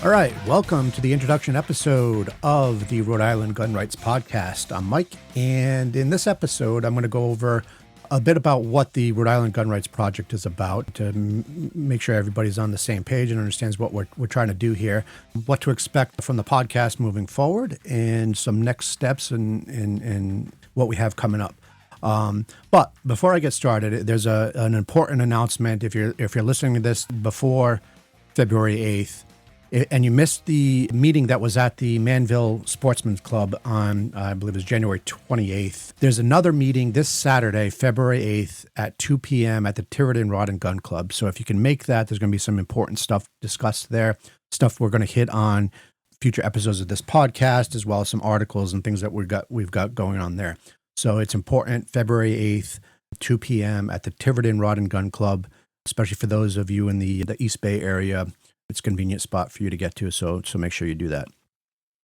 All right, welcome to the introduction episode of the Rhode Island Gun Rights Podcast. I'm Mike, and in this episode, I'm going to go over a bit about what the Rhode Island Gun Rights Project is about to make sure everybody's on the same page and understands what we're trying to do here, what to expect from the podcast moving forward, and some next steps and what we have coming up. But before I get started, there's an important announcement. If you're listening to this before February 8th, and you missed the meeting that was at the Manville Sportsman's Club on, I believe it was January 28th. There's another meeting this Saturday, February 8th at 2 p.m. at the Tiverton Rod and Gun Club. So if you can make that, there's going to be some important stuff discussed there, stuff we're going to hit on future episodes of this podcast, as well as some articles and things that we've got going on there. So it's important, February 8th, 2 p.m. at the Tiverton Rod and Gun Club, especially for those of you in the East Bay area. It's a convenient spot for you to get to, so make sure you do that.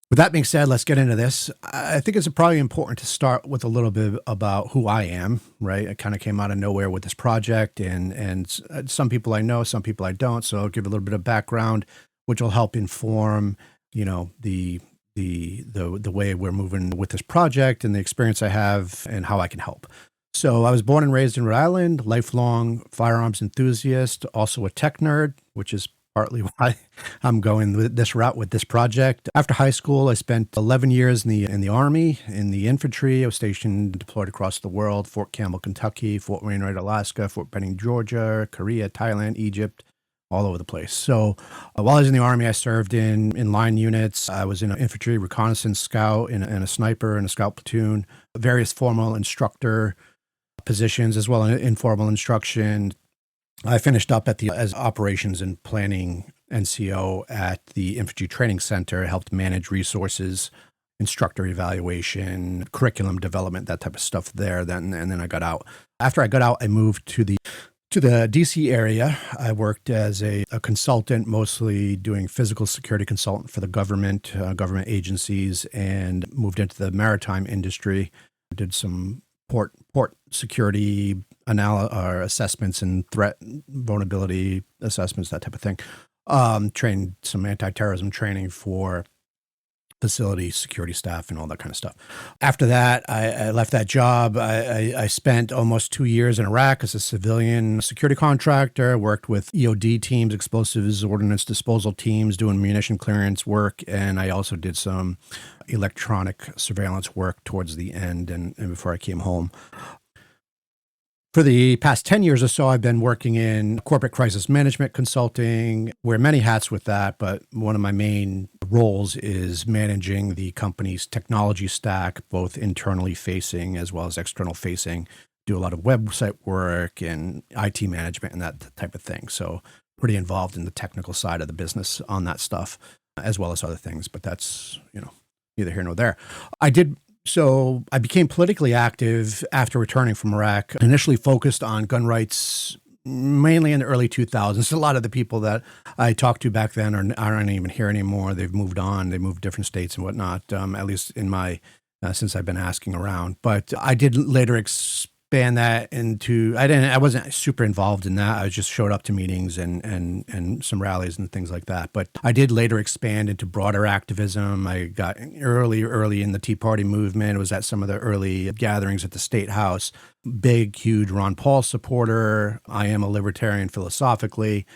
With that being said, let's get into this. I think it's probably important to start with a little bit about who I am, right? I kind of came out of nowhere with this project, and some people I know, some people I don't, so I'll give a little bit of background, which will help inform, the way we're moving with this project and the experience I have and how I can help. So I was born and raised in Rhode Island, lifelong firearms enthusiast, also a tech nerd, which is partly why I'm going this route with this project. After high school, I spent 11 years in the Army, in the infantry. I was stationed, deployed across the world: Fort Campbell, Kentucky, Fort Wainwright, Alaska, Fort Benning, Georgia, Korea, Thailand, Egypt, all over the place. So while I was in the Army, I served in line units. I was in an infantry reconnaissance scout, and a sniper and a scout platoon, various formal instructor positions, as well as informal instruction. I finished up as operations and planning NCO at the Infantry Training Center, helped manage resources, instructor evaluation, curriculum development, that type of stuff there. And then I got out. After I got out, I moved to the DC area. I worked as a consultant, mostly doing physical security consultant for the government agencies, and moved into the maritime industry. Did some port security assessments and threat vulnerability assessments, that type of thing. Trained some anti-terrorism training for facility security staff and all that kind of stuff. After that, I left that job. I spent almost 2 years in Iraq as a civilian security contractor, worked with EOD teams, explosives, ordnance disposal teams, doing munition clearance work, and I also did some electronic surveillance work towards the end and before I came home. For the past 10 years or so, I've been working in corporate crisis management consulting, wear many hats with that, but one of my main roles is managing the company's technology stack, both internally facing as well as external facing. Do a lot of website work and IT management and that type of thing. So pretty involved in the technical side of the business on that stuff, as well as other things, but that's, neither here nor there. So I became politically active after returning from Iraq, initially focused on gun rights, mainly in the early 2000s. A lot of the people that I talked to back then aren't even here anymore. They've moved on. They moved different states and whatnot, at least in my, since I've been asking around. But I did later expand that into, I wasn't super involved in that. I just showed up to meetings and some rallies and things like that. But I did later expand into broader activism. I got early in the Tea Party movement. I was at some of the early gatherings at the State House. Big, huge Ron Paul supporter. I am a libertarian philosophically.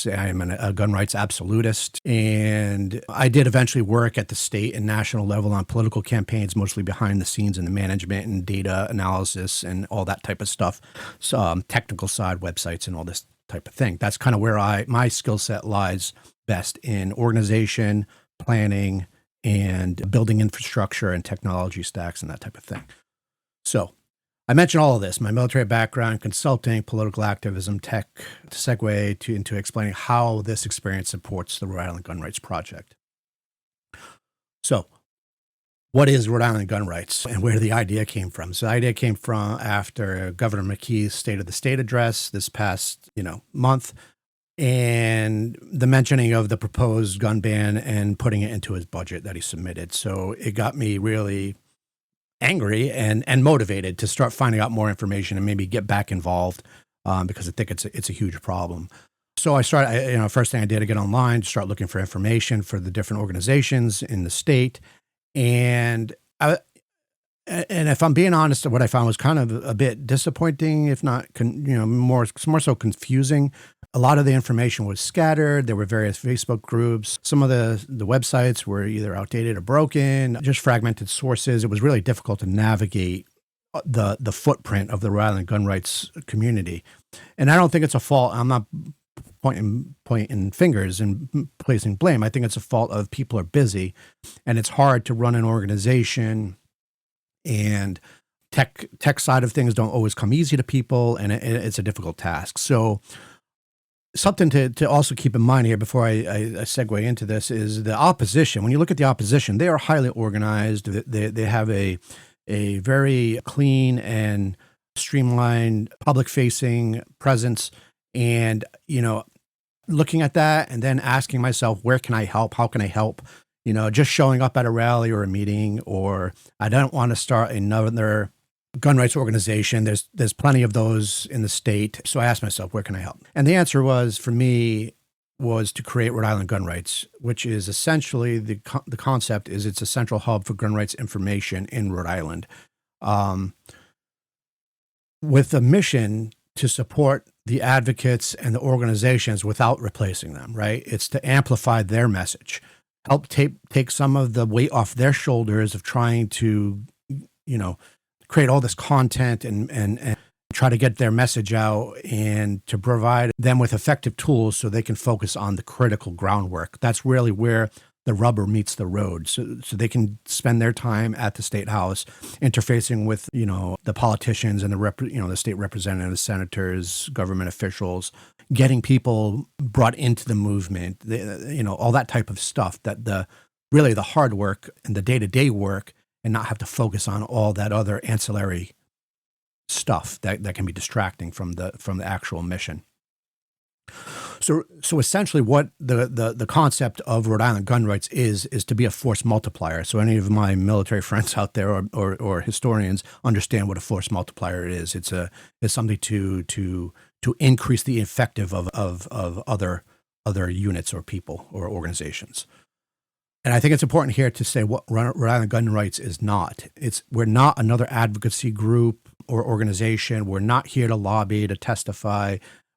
I am a gun rights absolutist, and I did eventually work at the state and national level on political campaigns, mostly behind the scenes in the management and data analysis and all that type of stuff. So technical side, websites and all this type of thing. That's kind of where my skill set lies best, in organization, planning, and building infrastructure and technology stacks and that type of thing. So I mentioned all of this: my military background, consulting, political activism, tech, to segue into explaining how this experience supports the Rhode Island Gun Rights Project. So what is Rhode Island gun rights and where the idea came from? So the idea came from after Governor McKee's State of the State address this past month, and the mentioning of the proposed gun ban and putting it into his budget that he submitted. So it got me really angry and motivated to start finding out more information and maybe get back involved, because I think it's a huge problem. So first thing I did, I get online, start looking for information for the different organizations in the state. And and if I'm being honest, what I found was kind of a bit disappointing, if not, more so confusing. A lot of the information was scattered. There were various Facebook groups. Some of the websites were either outdated or broken, just fragmented sources. It was really difficult to navigate the footprint of the Rhode Island gun rights community. And I don't think it's a fault. I'm not pointing fingers and placing blame. I think it's a fault of people are busy, and it's hard to run an organization, and tech side of things don't always come easy to people, and it's a difficult task. So something to also keep in mind here before I segue into this is the opposition. When you look at the opposition, they are highly organized. They have a very clean and streamlined public-facing presence. And, looking at that and then asking myself, where can I help? How can I help? Just showing up at a rally or a meeting, or I don't want to start another gun rights organization. There's plenty of those in the state. So I asked myself, where can I help? And the answer for me, was to create Rhode Island Gun Rights, which is essentially the concept is it's a central hub for gun rights information in Rhode Island, with a mission to support the advocates and the organizations without replacing them, right? It's to amplify their message, help take some of the weight off their shoulders of trying to, create all this content and try to get their message out, and to provide them with effective tools so they can focus on the critical groundwork. That's really where the rubber meets the road. So they can spend their time at the State House interfacing with, the politicians and the state representatives, senators, government officials, getting people brought into the movement, all that type of stuff, that really the hard work and the day-to-day work, and not have to focus on all that other ancillary stuff that can be distracting from the actual mission. So essentially what the concept of Rhode Island gun rights is to be a force multiplier. So any of my military friends out there or historians understand what a force multiplier is. It's something to increase the effective of other units or people or organizations. And I think it's important here to say what Rhode Island Gun Rights is not. We're not another advocacy group or organization. We're not here to lobby, to testify.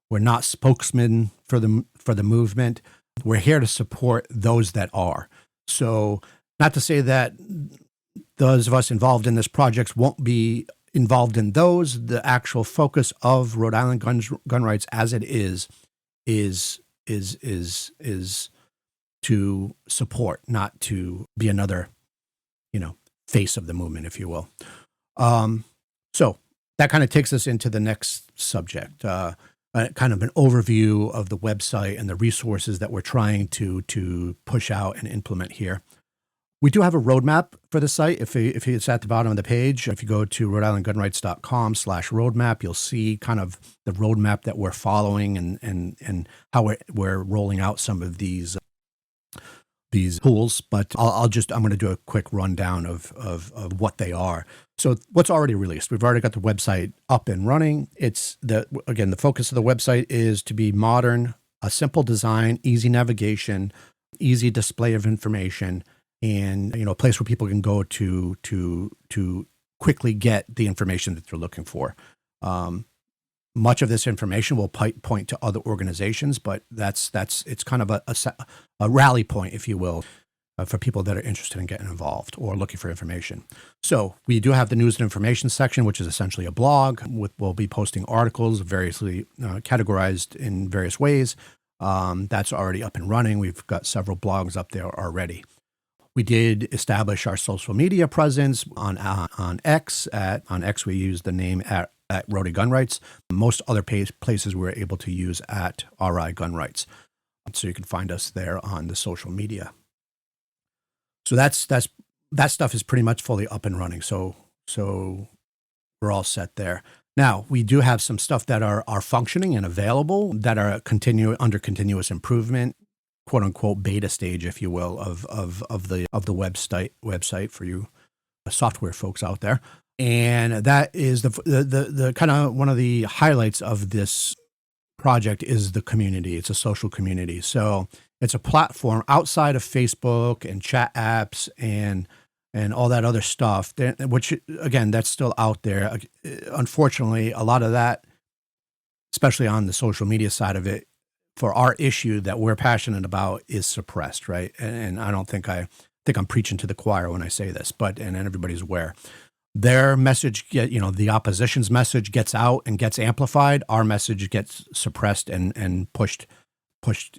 We're not spokesmen for the movement. We're here to support those that are. So not to say that those of us involved in this project won't be involved in those. The actual focus of Rhode Island gun rights as it is to support, not to be another, face of the movement, if you will. So that kind of takes us into the next subject, kind of an overview of the website and the resources that we're trying to push out and implement here. We do have a roadmap for the site. If it's at the bottom of the page, if you go to rhodeislandgunrights.com/roadmap, you'll see kind of the roadmap that we're following and how we're rolling out some of these tools, but I'm going to do a quick rundown of what they are. So what's already released? We've already got the website up and running. The focus of the website is to be modern, a simple design, easy navigation, easy display of information, and a place where people can go to quickly get the information that they're looking for. Much of this information will point to other organizations, but it's kind of a rally point, if you will, for people that are interested in getting involved or looking for information. So we do have the news and information section, which is essentially a blog. We'll be posting articles variously categorized in various ways. That's already up and running. We've got several blogs up there already. We did establish our social media presence on X. On X, we use the name at Rhody Gun Rights. Most other places we're able to use at RI Gun Rights. So you can find us there on the social media. So that stuff is pretty much fully up and running. So we're all set there. Now, we do have some stuff that are functioning and available that are under continuous improvement, quote unquote beta stage, if you will, of the website for you software folks out there. And that is the kind of one of the highlights of this project is the community. It's a social community. So it's a platform outside of Facebook and chat apps and all that other stuff, which, again, that's still out there. Unfortunately, a lot of that, especially on the social media side of it, for our issue that we're passionate about, is suppressed, right? And I don't think I'm preaching to the choir when I say this, and everybody's aware. Their message, the opposition's message gets out and gets amplified. Our message gets suppressed and pushed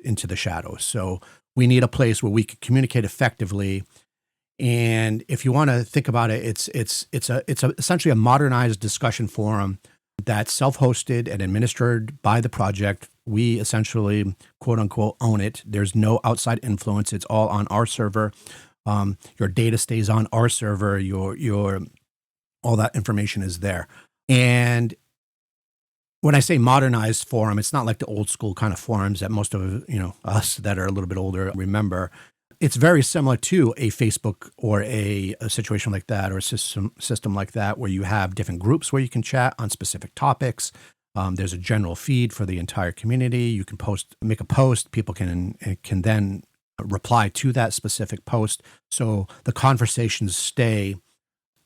into the shadows. So we need a place where we can communicate effectively. And if you want to think about it, it's essentially a modernized discussion forum that's self-hosted and administered by the project. We essentially, quote unquote, own it. There's no outside influence. It's all on our server. Your data stays on our server. Your all that information is there. And when I say modernized forum, it's not like the old school kind of forums that most of us that are a little bit older remember. It's very similar to a Facebook or a situation like that, or a system like that, where you have different groups where you can chat on specific topics. There's a general feed for the entire community. You can make a post. People can then reply to that specific post. So the conversations stay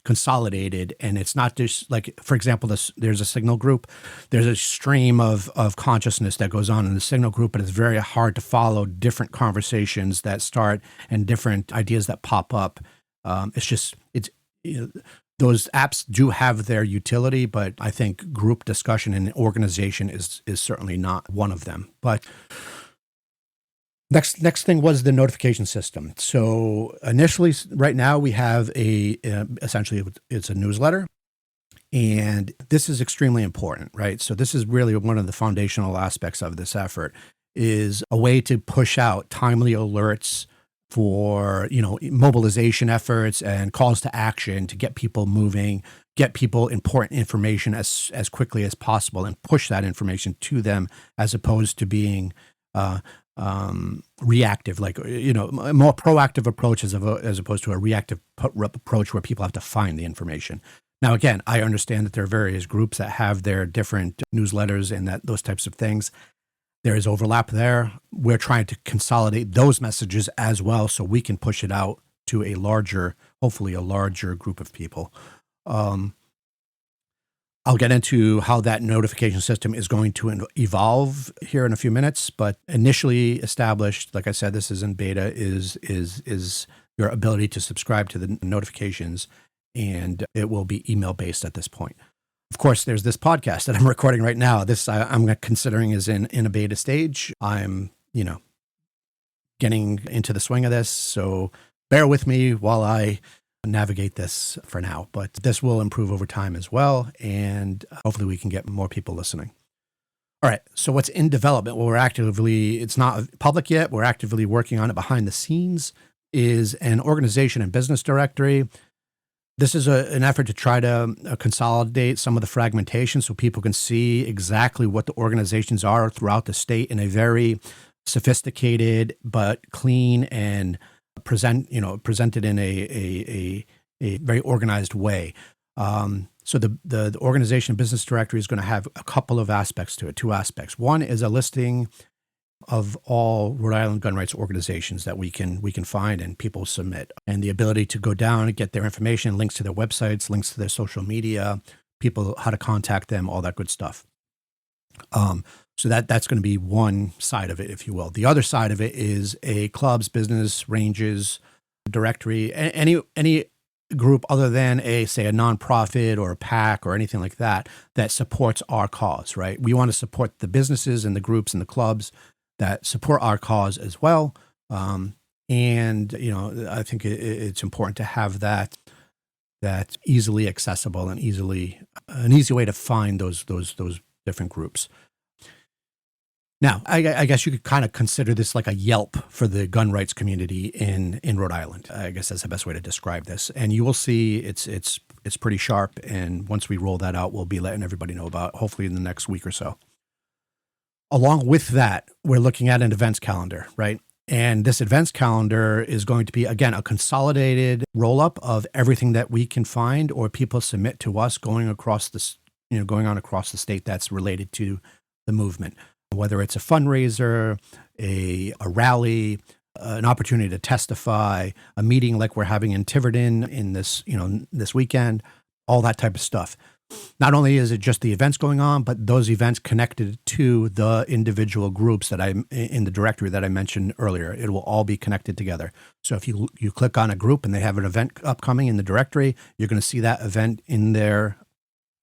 consolidated, and it's not just like, for example, there's a Signal group. There's a stream of consciousness that goes on in the Signal group, but it's very hard to follow different conversations that start and different ideas that pop up. Those apps do have their utility, but I think group discussion and organization is certainly not one of them. But Next thing was the notification system. So initially, right now, we have essentially it's a newsletter, and this is extremely important, right? So this is really one of the foundational aspects of this effort, is a way to push out timely alerts for mobilization efforts and calls to action to get people moving, get people important information as quickly as possible, and push that information to them, as opposed to being reactive, like, a more proactive approach as opposed to a reactive approach where people have to find the information. Now, again, I understand that there are various groups that have their different newsletters and those types of things. There is overlap there. We're trying to consolidate those messages as well, so we can push it out to hopefully a larger group of people. I'll get into how that notification system is going to evolve here in a few minutes, but initially established, like I said, this is in beta, is your ability to subscribe to the notifications, and it will be email based at this point. Of course, there's this podcast that I'm recording right now. This I'm considering is in a beta stage. I'm getting into the swing of this, so bear with me while I navigate this for now, but this will improve over time as well, and hopefully we can get more people listening. All right, so what's in development? Well, it's not public yet. We're actively working on it behind the scenes, is an organization and business directory. This is an effort to try to consolidate some of the fragmentation so people can see exactly what the organizations are throughout the state in a very sophisticated but clean and presented in a very organized way. So the organization business directory is going to have a couple of aspects to it, two aspects. One is a listing of all Rhode Island gun rights organizations that we can find and people submit, and the ability to go down and get their information, links to their websites, links to their social media, people, how to contact them, all that good stuff. So that's going to be one side of it, if you will. The other side of it is a clubs, business, ranges directory, any group other than a nonprofit or a PAC or anything like that supports our cause, right? We want to support the businesses and the groups and the clubs that support our cause as well. And I think it's important to have that easily accessible and an easy way to find those different groups. Now, I guess you could kind of consider this like a Yelp for the gun rights community in Rhode Island. I guess that's the best way to describe this. And you will see it's pretty sharp. And once we roll that out, we'll be letting everybody know about it, hopefully in the next week or so. Along with that, we're looking at an events calendar, right? And this events calendar is going to be, again, a consolidated roll-up of everything that we can find or people submit to us going on across the state that's related to the movement. whether it's a fundraiser, a rally, an opportunity to testify, a meeting like we're having in Tiverton in this weekend, all that type of stuff. Not only is it just the events going on, but those events connected to the individual groups that I'm in the directory that I mentioned earlier. It will all be connected together. So if you click on a group and they have an event upcoming in the directory, you're going to see that event in their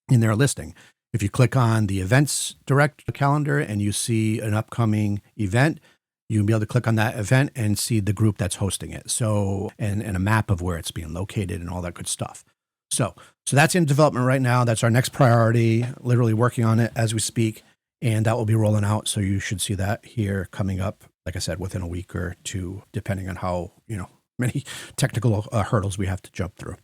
listing. If you click on the events direct calendar and you see an upcoming event, you can be able to click on that event and see the group that's hosting it. So, and a map of where it's being located and all that good stuff. So that's in development right now. That's our next priority, literally working on it as we speak. And that will be rolling out. So you should see that here coming up, like I said, within a week or two, depending on how, many technical hurdles we have to jump through.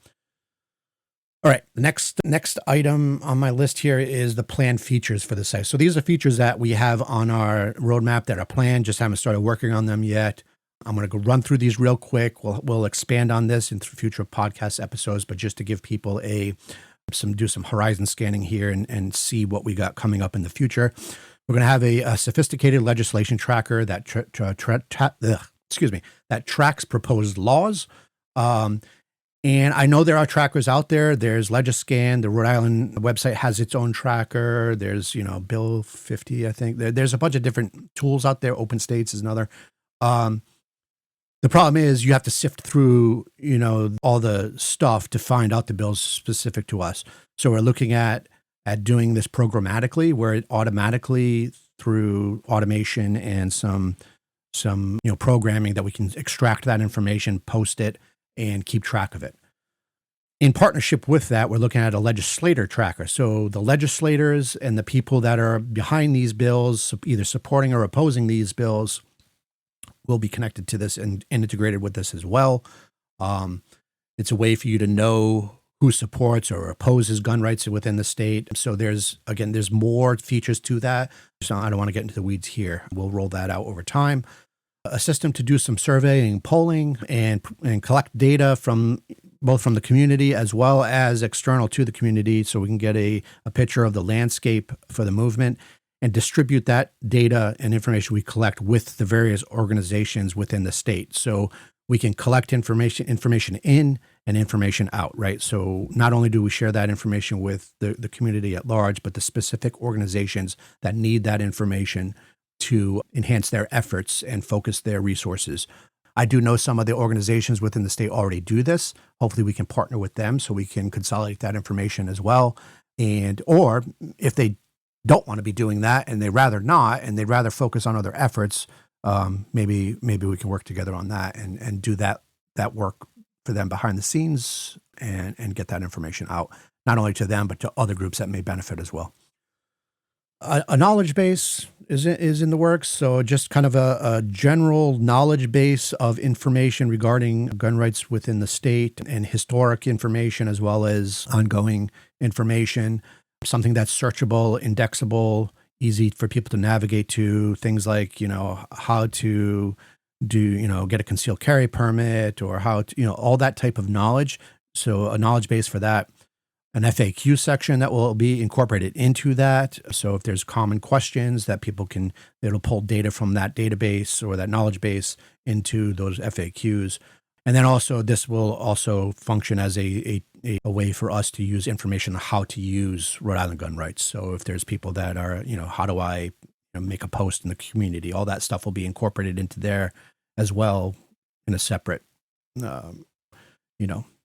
All right, the next item on my list here is the planned features for the site. So these are features that we have on our roadmap that are planned, just haven't started working on them yet. I'm going to go run through these real quick. We'll expand on this in future podcast episodes, but just to give people do some horizon scanning here and see what we got coming up in the future. We're going to have a sophisticated legislation tracker that that tracks proposed laws. And I know there are trackers out there. There's Legiscan. The Rhode Island website has its own tracker. There's, Bill 50, I think. There's a bunch of different tools out there. Open States is another. The problem is you have to sift through, all the stuff to find out the bills specific to us. So we're looking at doing this programmatically, where it automatically, through automation and some programming, that we can extract that information, post it, and keep track of it. In partnership with that, we're looking at a legislator tracker. So the legislators and the people that are behind these bills, either supporting or opposing these bills, will be connected to this and integrated with this as well. It's a way for you to know who supports or opposes gun rights within the state. So there's more features to that. So I don't want to get into the weeds here. We'll roll that out over time. A system to do some surveying, polling, and collect data from both from the community as well as external to the community, so we can get a picture of the landscape for the movement and distribute that data and information we collect with the various organizations within the state. So we can collect information in and information out, right? So not only do we share that information with the community at large, but the specific organizations that need that information to enhance their efforts and focus their resources. I do know some of the organizations within the state already do this. Hopefully we can partner with them so we can consolidate that information as well. Or if they don't want to be doing that and they'd rather not, and they'd rather focus on other efforts, maybe we can work together on that and do that work for them behind the scenes and get that information out, not only to them, but to other groups that may benefit as well. A knowledge base is in the works. So just kind of a general knowledge base of information regarding gun rights within the state and historic information, as well as ongoing information, something that's searchable, indexable, easy for people to navigate to, things like, how to get a concealed carry permit, or how to, all that type of knowledge. So a knowledge base for that. An FAQ section that will be incorporated into that. So if there's common questions that it'll pull data from that database or that knowledge base into those FAQs. And then also this will also function as a way for us to use information on how to use Rhode Island gun rights. So if there's people that are, how do I make a post in the community, all that stuff will be incorporated into there as well in a separate,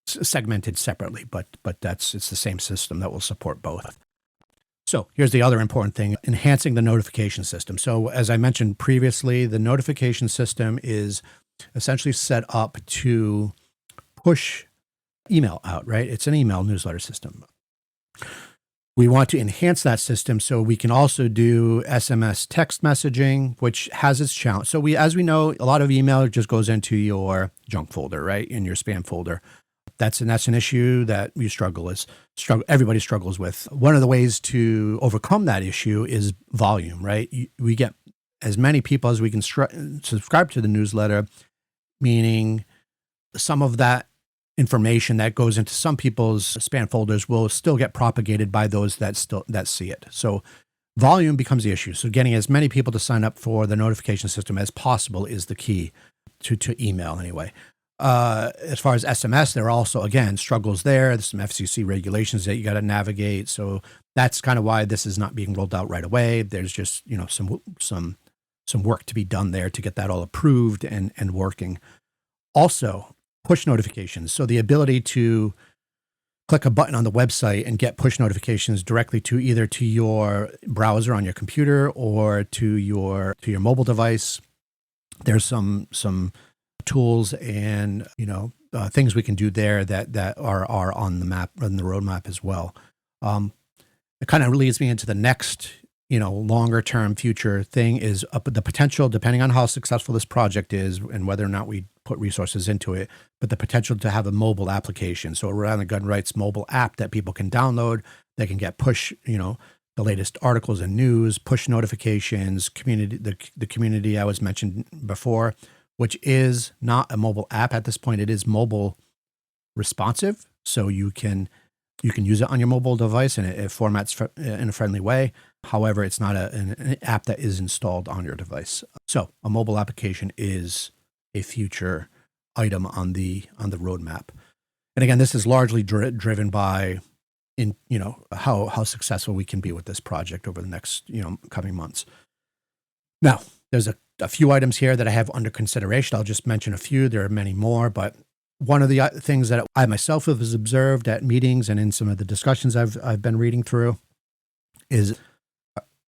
segmented separately, but it's the same system that will support both. So here's the other important thing, enhancing the notification system. So as I mentioned previously, the notification system is essentially set up to push email out, right? It's an email newsletter system. We want to enhance that system so we can also do SMS text messaging, which has its challenge. So as we know, a lot of email just goes into your junk folder, right? In your spam folder. That's an issue that everybody struggles with. One of the ways to overcome that issue is volume, right? We get as many people as we can subscribe to the newsletter, meaning some of that information that goes into some people's spam folders will still get propagated by those that see it. So volume becomes the issue. So getting as many people to sign up for the notification system as possible is the key to email anyway. As far as SMS, there are also, again, struggles there. There's some FCC regulations that you got to navigate. So that's kind of why this is not being rolled out right away. There's just, some work to be done there to get that all approved and working. Also, push notifications. So the ability to click a button on the website and get push notifications directly to either to your browser on your computer or to your mobile device. There's some tools and things we can do there that are on the map, on the roadmap as well. It kind of leads me into the next longer term future thing is the potential, depending on how successful this project is and whether or not we put resources into it, but the potential to have a mobile application. So a Rhode Island Gun Rights mobile app that people can download. They can get push, the latest articles and news, push notifications, the community I was mentioned before, which is not a mobile app at this point. It is mobile responsive. So you can use it on your mobile device and it formats in a friendly way. However, it's not an app that is installed on your device. So a mobile application is a future item on the roadmap. And again, this is largely driven by how successful we can be with this project over the next coming months. Now, there's a few items here that I have under consideration. I'll just mention a few. There are many more, but one of the things that I myself have observed at meetings and in some of the discussions I've been reading through is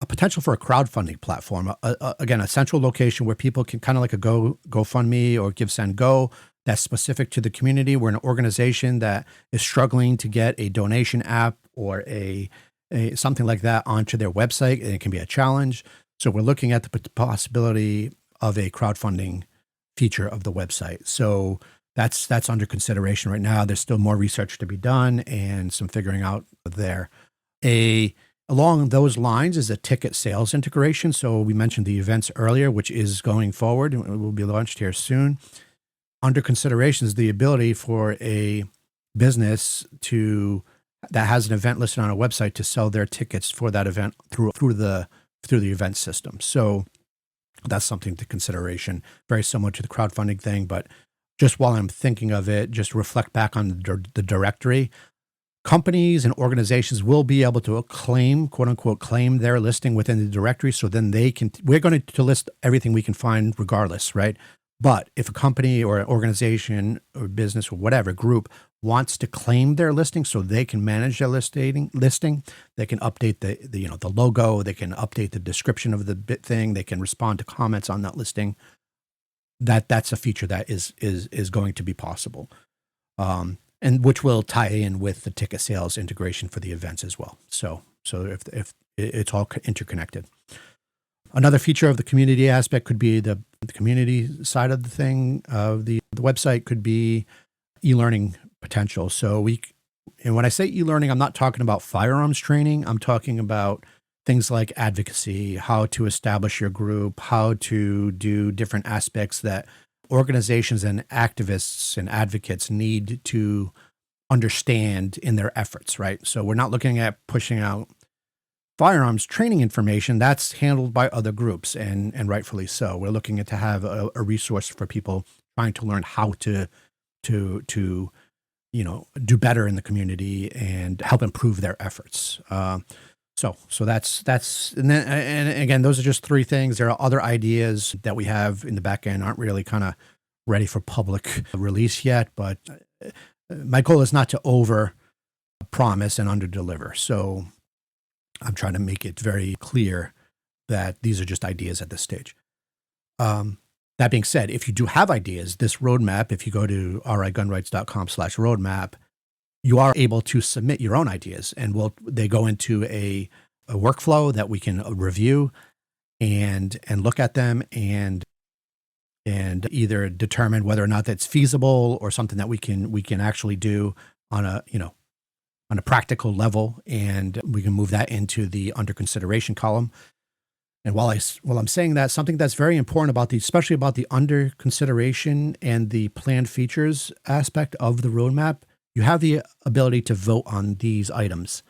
a potential for a crowdfunding platform. Again, a central location where people can kind of like a GoFundMe or GiveSendGo that's specific to the community. We're an organization that is struggling to get a donation app or a something like that onto their website, and it can be a challenge. So we're looking at the possibility of a crowdfunding feature of the website. So that's under consideration right now. There's still more research to be done and some figuring out there. Along those lines is a ticket sales integration. So we mentioned the events earlier, which is going forward and will be launched here soon. Under consideration is the ability for a business that has an event listed on a website to sell their tickets for that event through the event system. So that's something to consideration. Very similar to the crowdfunding thing, but just while I'm thinking of it, just reflect back on the directory. Companies and organizations will be able to claim, quote unquote, claim their listing within the directory. So then we're going to list everything we can find regardless, right? But if a company or an organization or business or whatever group wants to claim their listing so they can manage their listing, they can update the logo, they can update the description of the thing, they can respond to comments on that listing. That's a feature that is going to be possible. And which will tie in with the ticket sales integration for the events as well. So if it's all interconnected. Another feature of the community aspect could be the community side of the thing. The website could be e-learning potential. So and when I say e-learning, I'm not talking about firearms training. I'm talking about things like advocacy, how to establish your group, how to do different aspects that organizations and activists and advocates need to understand in their efforts, right? So we're not looking at pushing out firearms training information. That's handled by other groups, and rightfully so. We're looking at to have a resource for people trying to learn how to do better in the community and help improve their efforts. So that's and again, those are just three things. There are other ideas that we have in the back end, aren't really kind of ready for public release yet, but my goal is not to over promise and under deliver. So I'm trying to make it very clear that these are just ideas at this stage. That being said, if you do have ideas, this roadmap, if you go to rigunrights.com/roadmap, you are able to submit your own ideas, and they go into a workflow that we can review and look at them and either determine whether or not that's feasible or something that we can actually do on a practical level, and we can move that into the under consideration column. And while I'm saying that, something that's very important especially about the under consideration and the planned features aspect of the roadmap, you have the ability to vote on these items.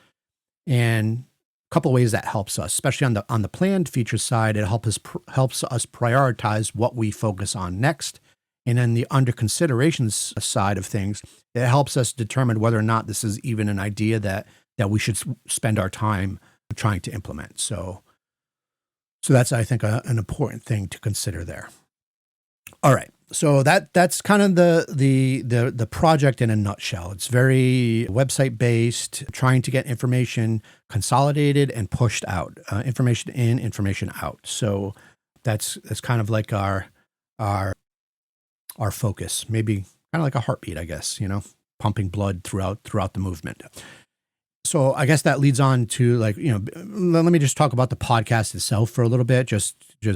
And couple of ways that helps us, especially on the planned feature side. It helps us prioritize what we focus on next. And then the under considerations side of things, it helps us determine whether or not this is even an idea that we should spend our time trying to implement. So that's, I think, an important thing to consider there. All right. So that's kind of the project in a nutshell. It's very website based, trying to get information consolidated and pushed out, information in, information out. So that's kind of like our focus, maybe kind of like a heartbeat, I guess, pumping blood throughout the movement. So I guess that leads on to let me just talk about the podcast itself for a little bit.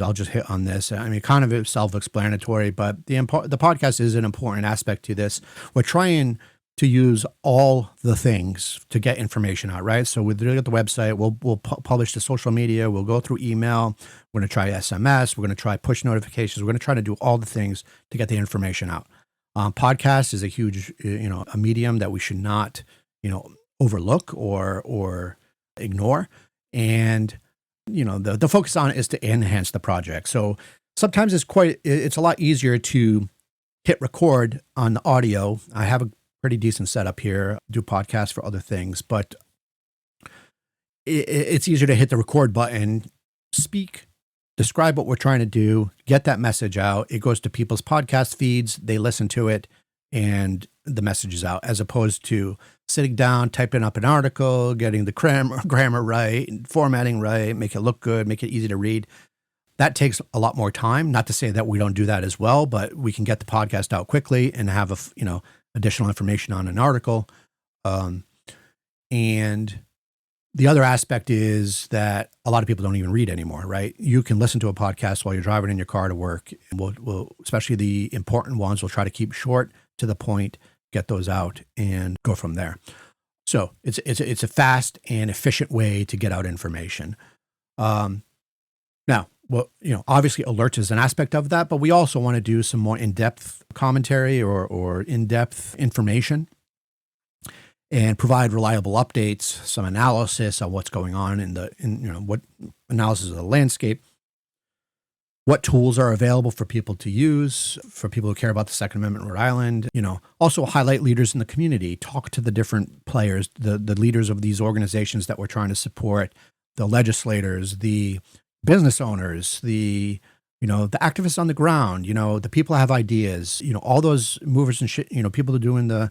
I'll just hit on this. I mean, kind of self-explanatory, but the podcast is an important aspect to this. We're trying to use all the things to get information out, right? So we'll look at the website, we'll publish to social media, we'll go through email, we're going to try SMS, we're going to try push notifications, we're going to try to do all the things to get the information out. Podcast is a huge, a medium that we should not, overlook or ignore. And, the focus on it is to enhance the project. So sometimes it's a lot easier to hit record on the audio. I have a pretty decent setup here, do podcasts for other things, but it's easier to hit the record button, speak, describe what we're trying to do, get that message out. It goes to people's podcast feeds, they listen to it, and the message is out, as opposed to sitting down, typing up an article, getting the grammar right, formatting right, make it look good, make it easy to read. That takes a lot more time. Not to say that we don't do that as well, but we can get the podcast out quickly and have additional information on an article. And the other aspect is that a lot of people don't even read anymore, right? You can listen to a podcast while you're driving in your car to work. We'll especially the important ones, we'll try to keep short, to the point, get those out, and go from there. So it's a fast and efficient way to get out information. Now, obviously alerts is an aspect of that, but we also want to do some more in-depth commentary or in-depth information and provide reliable updates, some analysis on what's going on what analysis of the landscape, what tools are available for people to use, for people who care about the Second Amendment, Rhode Island, also highlight leaders in the community, talk to the different players, the leaders of these organizations that we're trying to support, the legislators, the business owners, the activists on the ground, the people who have ideas, all those movers and shit, people are doing the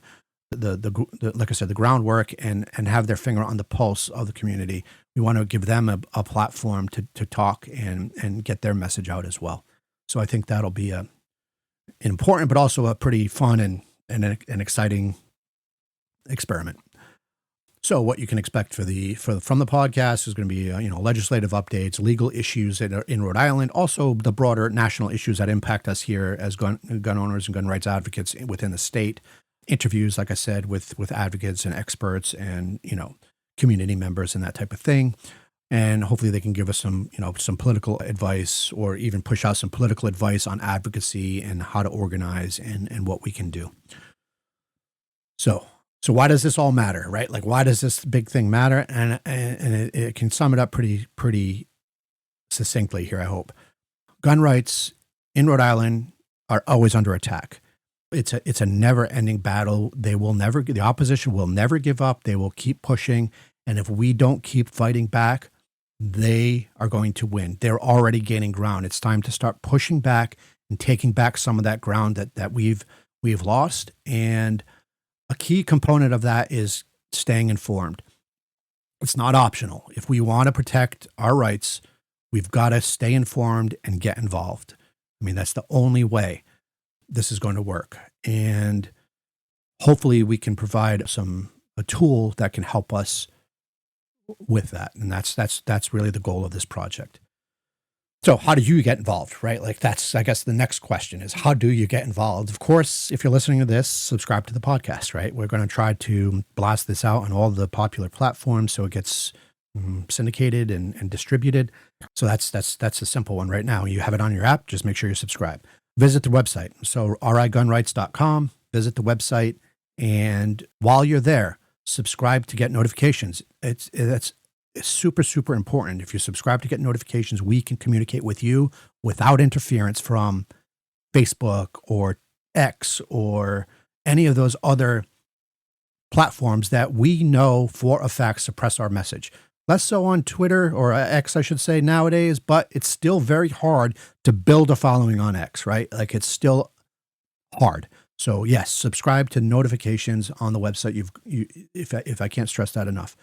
like I said, the groundwork and have their finger on the pulse of the community. We want to give them a platform to talk and get their message out as well. So I think that'll be an important, but also a pretty fun and an exciting experiment. So what you can expect from the podcast is going to be legislative updates, legal issues that are in Rhode Island, also the broader national issues that impact us here as gun owners and gun rights advocates within the state. Interviews, like I said, with advocates and experts and community members and that type of thing, and hopefully they can give us some political advice or even push out some political advice on advocacy and how to organize and what we can do. So why does this all matter, right? Like, why does this big thing matter? And it can sum it up pretty succinctly here, I hope. Gun rights in Rhode Island are always under attack. It's a never-ending battle. The opposition will never give up. They will keep pushing. And if we don't keep fighting back, they are going to win. They're already gaining ground. It's time to start pushing back and taking back some of that ground that we've lost. And a key component of that is staying informed. It's not optional. If we want to protect our rights, we've got to stay informed and get involved. I mean, that's the only way this is going to work. And hopefully we can provide a tool that can help us with that. And that's really the goal of this project. So how do you get involved, right? Like that's, I guess the next question is, how do you get involved? Of course, if you're listening to this, subscribe to the podcast, right? We're going to try to blast this out on all the popular platforms so it gets syndicated and distributed. So that's a simple one right now. You have it on your app, just make sure you subscribe. Visit the website. So rigunrights.com, visit the website. And while you're there, subscribe to get notifications. It's is super, super important. If you subscribe to get notifications, we can communicate with you without interference from Facebook or X or any of those other platforms that we know for a fact suppress our message. Less so on Twitter or X, I should say, nowadays, but it's still very hard to build a following on X, right? Like, it's still hard. So yes, subscribe to notifications on the website. If I can't stress that enough,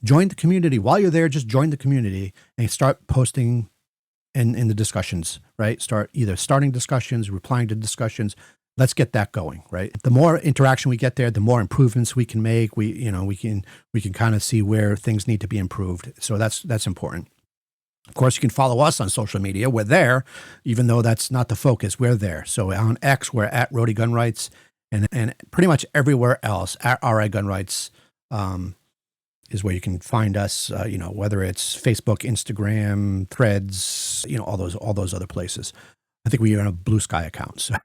join the community. While you're there, just join the community and start posting in the discussions, right? Start either starting discussions, replying to discussions. Let's get that going, right? The more interaction we get there, the more improvements we can make. We can kind of see where things need to be improved. So that's important. Of course, you can follow us on social media. We're there, even though that's not the focus. We're there. So on X, we're at Rody Gun Rights, and pretty much everywhere else at RI Gun Rights is where you can find us. Whether it's Facebook, Instagram, Threads, all those other places. I think we are on a Blue Sky account. So.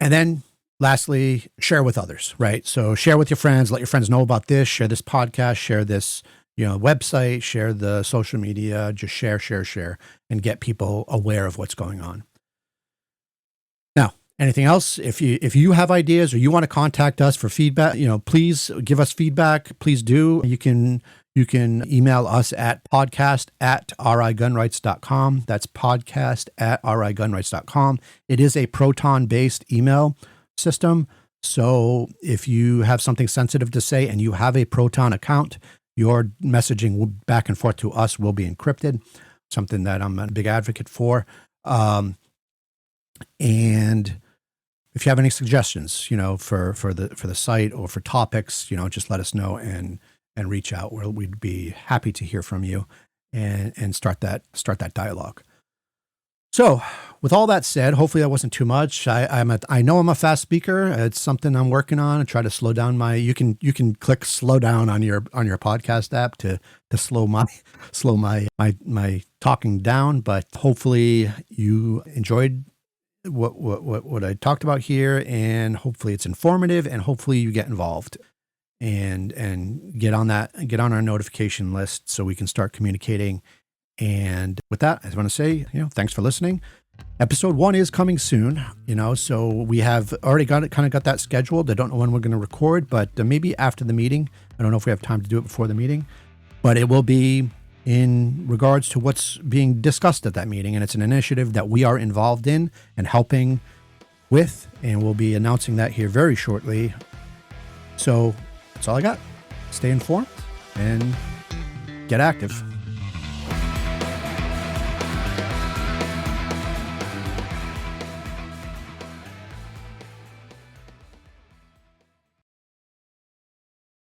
And then lastly, share with others, right? So share with your friends, let your friends know about this, share this podcast, share this, website, share the social media, just share, and get people aware of what's going on. Now, anything else? If you have ideas or you want to contact us for feedback, please give us feedback. Please do. You can email us at podcast@rigunrights.com. That's podcast@rigunrights.com. It is a Proton-based email system. So if you have something sensitive to say and you have a Proton account, your messaging back and forth to us will be encrypted, something that I'm a big advocate for. And if you have any suggestions, for the site or for topics, just let us know and reach out. We'd be happy to hear from you and start that dialogue. So with all that said, hopefully that wasn't too much. I know I'm a fast speaker. It's something I'm working on. I try to slow down you can click slow down on your podcast app to slow my talking down, but hopefully you enjoyed what I talked about here, and hopefully it's informative, and hopefully you get involved and get on our notification list so we can start communicating. And with that, I just want to say, thanks for listening. Episode 1 is coming soon, so we have already got that scheduled. I don't know when we're going to record, but maybe after the meeting. I don't know if we have time to do it before the meeting, but it will be in regards to what's being discussed at that meeting. And it's an initiative that we are involved in and helping with, and we'll be announcing that here very shortly. So that's all I got. Stay informed and get active.